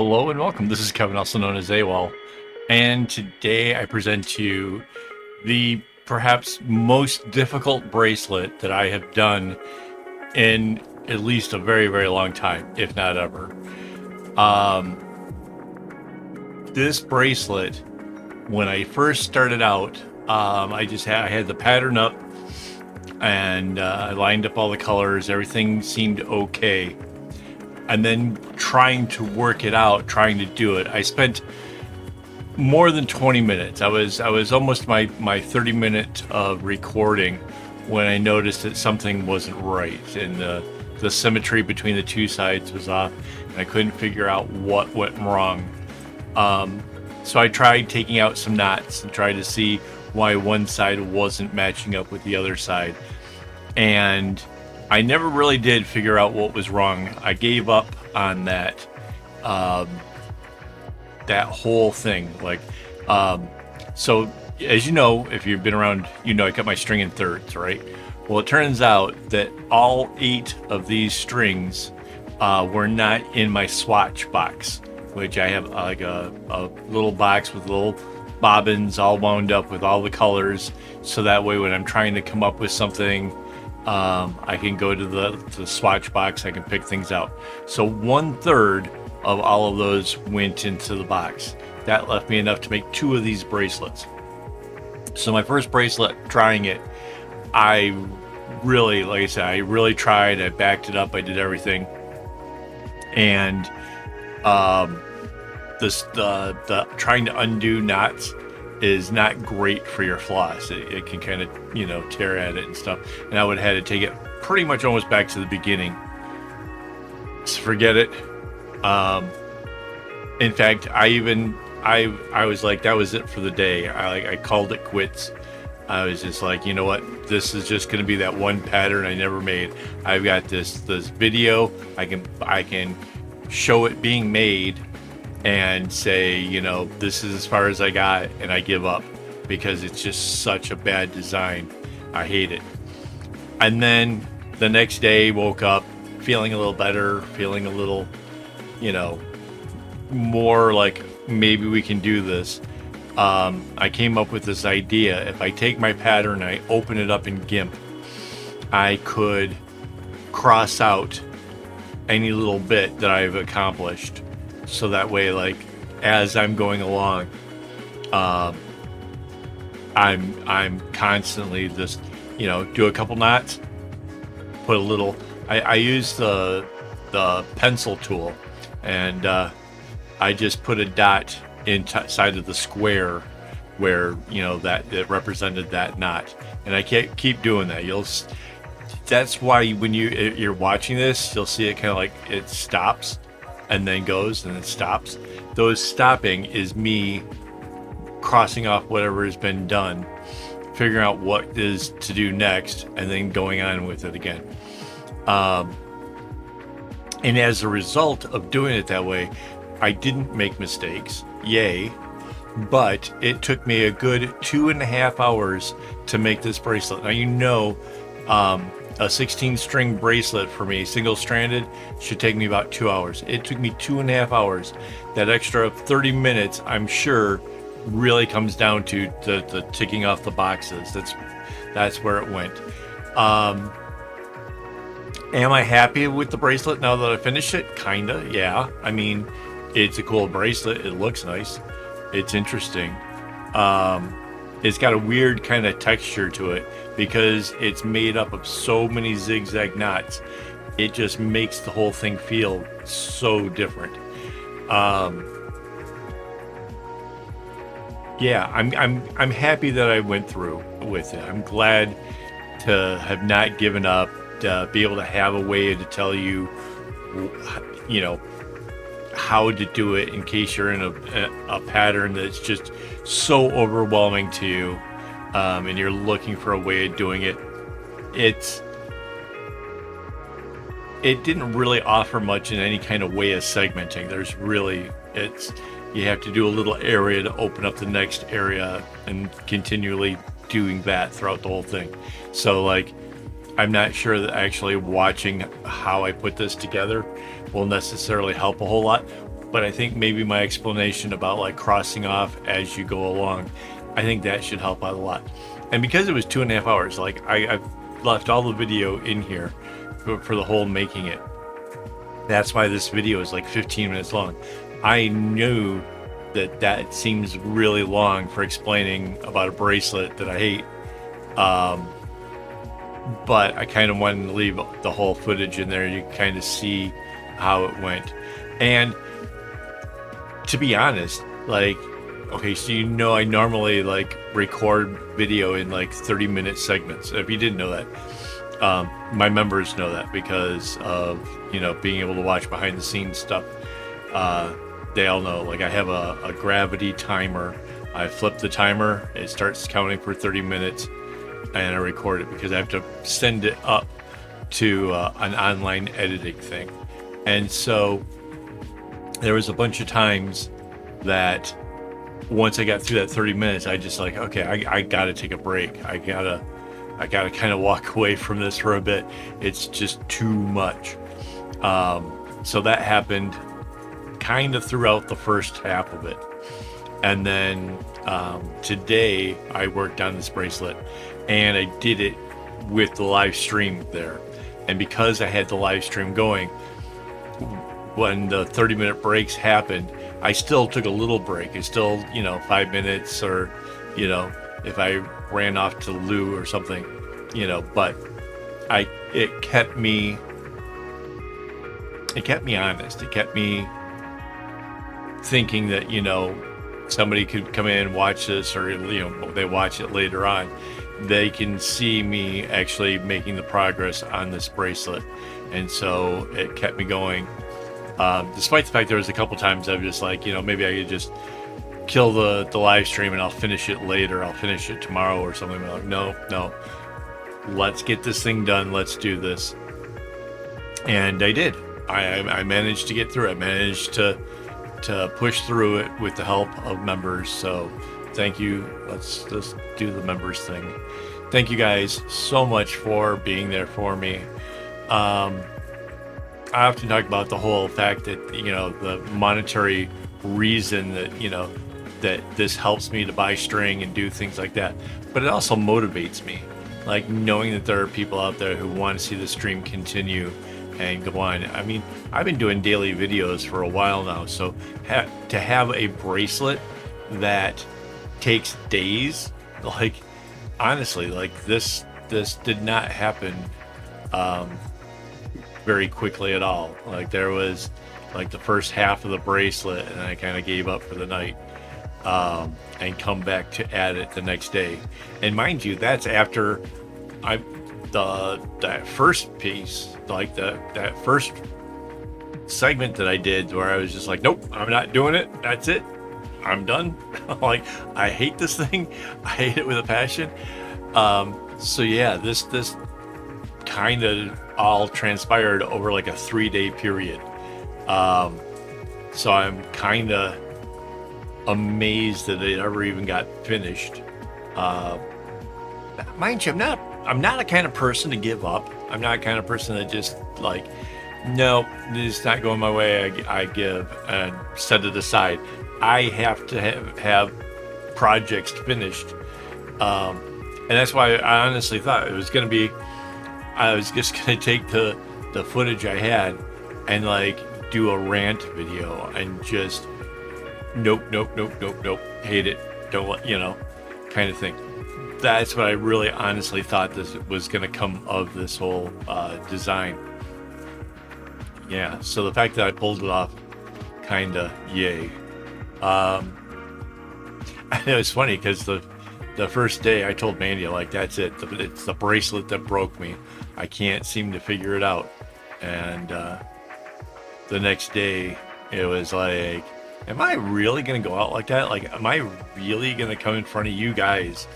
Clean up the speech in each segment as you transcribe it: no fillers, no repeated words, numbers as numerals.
Hello and welcome. This is Kevin, also known as AWOL, and today I present to you the perhaps most difficult bracelet that I have done in at least a very, very long time, if not ever. Um, this bracelet, when I first started out, I had the pattern up and I lined up all the colors. Everything seemed okay. And then trying to work it out, trying to do it, I spent more than 20 minutes. I was almost my 30-minute recording when I noticed that something wasn't right, and the symmetry between the two sides was off, and I couldn't figure out what went wrong. So I tried taking out some knots and tried to see why one side wasn't matching up with the other side, and I never really did figure out what was wrong. I gave up on that that whole thing. So as you know, if you've been around, you know I cut my string in thirds, right? Well, it turns out that all 8 of these strings were not in my swatch box, which I have like a little box with little bobbins all wound up with all the colors, so that way when I'm trying to come up with something, I can go to the swatch box, I can pick things out. So 1/3 of all of those went into the box. That left me enough to make 2 of these bracelets. So my first bracelet, trying it, I really, like I said, I really tried. I backed it up, I did everything, and the trying to undo knots is not great for your floss. It can kind of, tear at it and stuff. And I would have had to take it pretty much almost back to the beginning. So forget it. In fact, I was like, that was it for the day. I called it quits. I was just like, you know what? This is just going to be that one pattern I never made. I've got this video. I can show it being made and say, this is as far as I got, and I give up because it's just such a bad design. I hate it. And then the next day, woke up feeling a little better, feeling a little, more like maybe we can do this. I came up with this idea. If I take my pattern, I open it up in GIMP, I could cross out any little bit that I've accomplished. So that way, like, as I'm going along, I'm constantly just, do a couple knots, put a little. I use the pencil tool, and I just put a dot inside of the square where that it represented that knot, and I can't keep doing that. That's why when you're watching this, you'll see it kind of like it stops and then goes and then stops. Those stopping is me crossing off whatever has been done, figuring out what is to do next, and then going on with it again. And as a result of doing it that way, I didn't make mistakes, yay, but it took me a good 2.5 hours to make this bracelet. Now, a 16-string bracelet for me, single-stranded, should take me about 2 hours. It took me 2.5 hours. That extra 30 minutes, I'm sure, really comes down to the ticking off the boxes. That's where it went. Am I happy with the bracelet now that I finished it? Kinda, yeah. I mean, it's a cool bracelet. It looks nice. It's interesting. It's got a weird kind of texture to it because it's made up of so many zigzag knots. It just makes the whole thing feel so different. Yeah, I'm happy that I went through with it. I'm glad to have not given up, to be able to have a way to tell you, how to do it in case you're in a pattern that's just so overwhelming to you, and you're looking for a way of doing it. It didn't really offer much in any kind of way of segmenting. You have to do a little area to open up the next area and continually doing that throughout the whole thing. So like, I'm not sure that actually watching how I put this together will necessarily help a whole lot. but I think maybe my explanation about like crossing off as you go along, I think that should help out a lot. And because it was 2.5 hours, like I've left all the video in here for the whole making it. That's why this video is like 15 minutes long. I knew that seems really long for explaining about a bracelet that I hate. But I kind of wanted to leave the whole footage in there. You kind of see how it went. And to be honest, like, okay, so you know I normally like record video in like 30-minute segments. If you didn't know that, my members know that because of, you know, being able to watch behind the scenes stuff. They all know, like I have a gravity timer. I flip the timer, it starts counting for 30 minutes, and I record it because I have to send it up to an online editing thing. And so there was a bunch of times that once I got through that 30 minutes, I just like, okay, I gotta take a break. I gotta kind of walk away from this for a bit. It's just too much. So that happened kind of throughout the first half of it. And then today I worked on this bracelet, and I did it with the live stream there. And because I had the live stream going, when the 30-minute breaks happened, I still took a little break. It's still, you know, 5 minutes, or, you know, if I ran off to the loo or something, you know, but it kept me honest. It kept me thinking that, you know, somebody could come in and watch this, or, you know, they watch it later on, they can see me actually making the progress on this bracelet. And so it kept me going, despite the fact there was a couple times I was just like, you know, maybe I could just kill the live stream and I'll finish it later, I'll finish it tomorrow or something. Like, no, let's get this thing done, let's do this. And I did. I managed to get through it. I managed to push through it with the help of members. So thank you. Let's just do the members thing. Thank you guys so much for being there for me. I often talk about the whole fact that, you know, the monetary reason that, you know, that this helps me to buy string and do things like that, but it also motivates me, like knowing that there are people out there who want to see the stream continue and go on. I mean, I've been doing daily videos for a while now, so to have a bracelet that takes days, like, honestly, like this did not happen very quickly at all. Like, there was like the first half of the bracelet and I kind of gave up for the night, and come back to add it the next day. And mind you, that's after that first piece, like that first segment that I did, where I was just like, nope, I'm not doing it, that's it, I'm done. Like, I hate this thing, I hate it with a passion. So yeah, this kind of all transpired over like a 3-day period. So I'm kind of amazed that it ever even got finished. Mind you, I'm not a kind of person to give up. I'm not a kind of person that just like, no, this is not going my way, I give and set it aside. I have to have projects finished. And that's why I honestly thought it was going to be, I was just going to take the footage I had and like do a rant video and just nope, hate it, don't, you know, kind of thing. That's what I really honestly thought this was going to come of this whole design. Yeah, so the fact that I pulled it off, kind of yay. It was funny because the first day I told Mandy, like, that's it, it's the bracelet that broke me, I can't seem to figure it out. And the next day it was like, am I really gonna go out like that? Like, am I really gonna come in front of you guys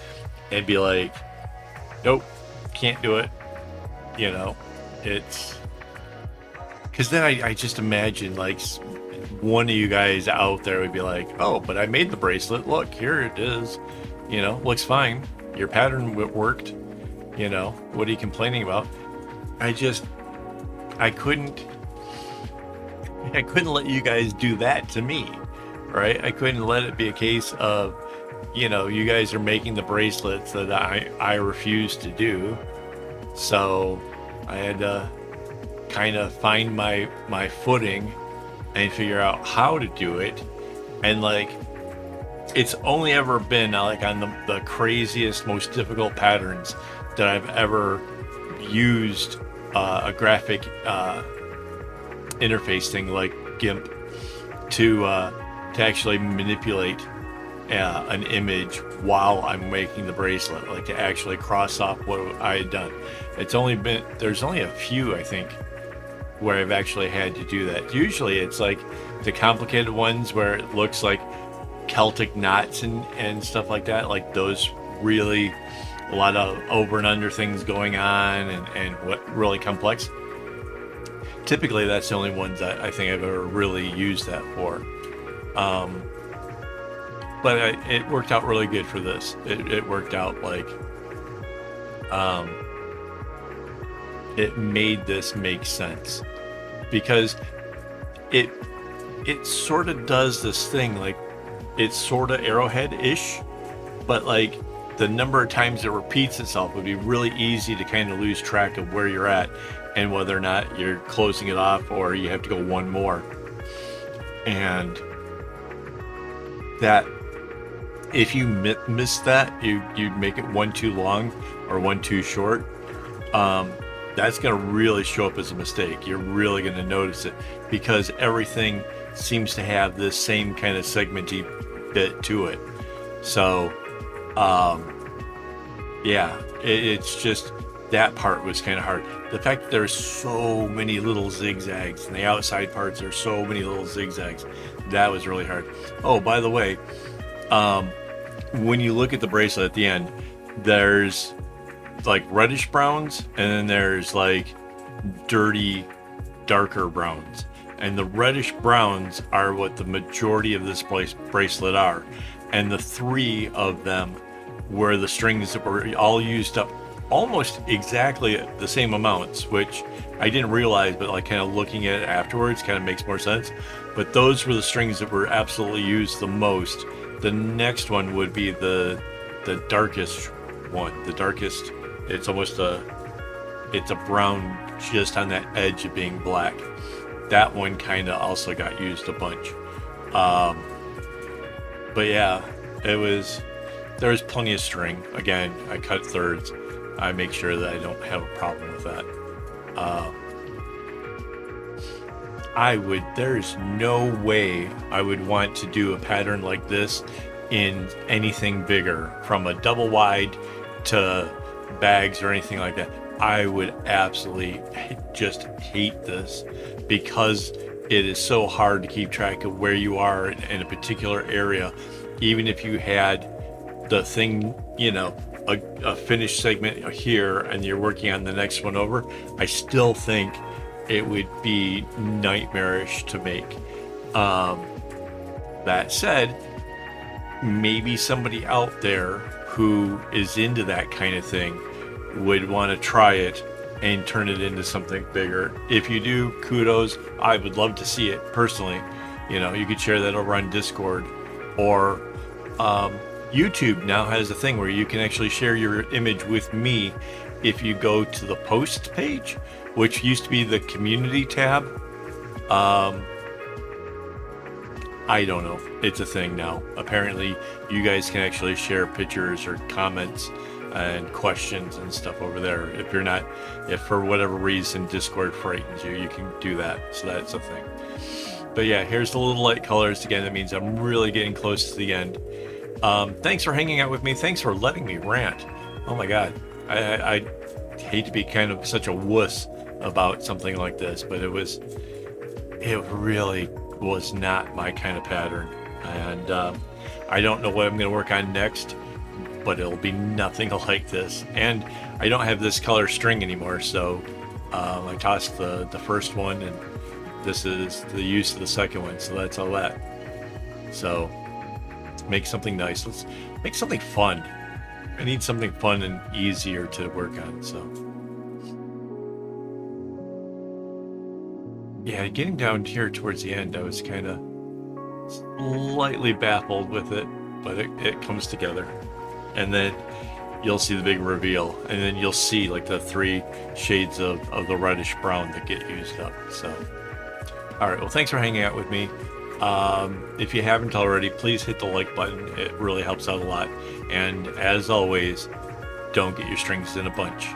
and be like, nope, can't do it? You know, it's because then I just imagine like one of you guys out there would be like, oh, but I made the bracelet, look, here it is, you know, looks fine, your pattern worked, you know, what are you complaining about? I couldn't, I couldn't let you guys do that to me, right? I couldn't let it be a case of, you guys are making the bracelets that I refuse to do. So I had to kind of find my footing and figure out how to do it. And like, it's only ever been like on the craziest, most difficult patterns that I've ever used a graphic interface thing like GIMP to actually manipulate an image while I'm making the bracelet, like to actually cross off what I had done. There's only a few, I think, where I've actually had to do that. Usually it's like the complicated ones where it looks like Celtic knots and stuff like that, like those really a lot of over and under things going on and what really complex. Typically that's the only ones that I think I've ever really used that for. But it worked out really good for this. It worked out like it made this make sense, because it sort of does this thing, like it's sort of arrowhead-ish, but like the number of times it repeats itself would be really easy to kind of lose track of where you're at and whether or not you're closing it off or you have to go one more. And that if you miss that, you'd make it one too long or one too short, that's going to really show up as a mistake. You're really going to notice it because everything seems to have this same kind of segmenty bit to it. So yeah, it's just that part was kind of hard. The fact that there's so many little zigzags and the outside parts are so many little zigzags, that was really hard. Oh, by the way, when you look at the bracelet at the end, there's like reddish browns and then there's like dirty darker browns, and the reddish browns are what the majority of this bracelet are, and the three of them were the strings that were all used up almost exactly the same amounts, which I didn't realize, but like kind of looking at it afterwards kind of makes more sense. But those were the strings that were absolutely used the most. The next one would be the darkest one. The darkest, it's a brown just on that edge of being black. That one kind of also got used a bunch. But yeah, there was plenty of string. Again, I cut thirds. I make sure that I don't have a problem with that. There's no way I would want to do a pattern like this in anything bigger, from a double wide to bags or anything like that. I would absolutely just hate this because it is so hard to keep track of where you are in a particular area. Even if you had the thing, a finished segment here and you're working on the next one over, I still think it would be nightmarish to make. That said, maybe somebody out there who is into that kind of thing would want to try it and turn it into something bigger. If you do, kudos. I would love to see it personally. You could share that over on Discord, or YouTube now has a thing where you can actually share your image with me if you go to the post page, which used to be the community tab. I don't know. It's a thing now. Apparently, you guys can actually share pictures or comments and questions and stuff over there. If for whatever reason Discord frightens you, you can do that. So that's a thing. But yeah, here's the little light colors. Again, that means I'm really getting close to the end. Thanks for hanging out with me. Thanks for letting me rant. Oh my God. I hate to be kind of such a wuss about something like this, but it really was not my kind of pattern. And I don't know what I'm going to work on next, but it'll be nothing like this. And I don't have this color string anymore, so I tossed the first one, and this is the use of the second one, so that's all that. So make something nice. Let's make something fun. I need something fun and easier to work on, so Yeah, getting down here towards the end, I was kind of slightly baffled with it, but it comes together. And then you'll see the big reveal, and then you'll see like the 3 shades of the reddish brown that get used up. So, all right, well, thanks for hanging out with me. If you haven't already, please hit the like button. It really helps out a lot. And as always, don't get your strings in a bunch.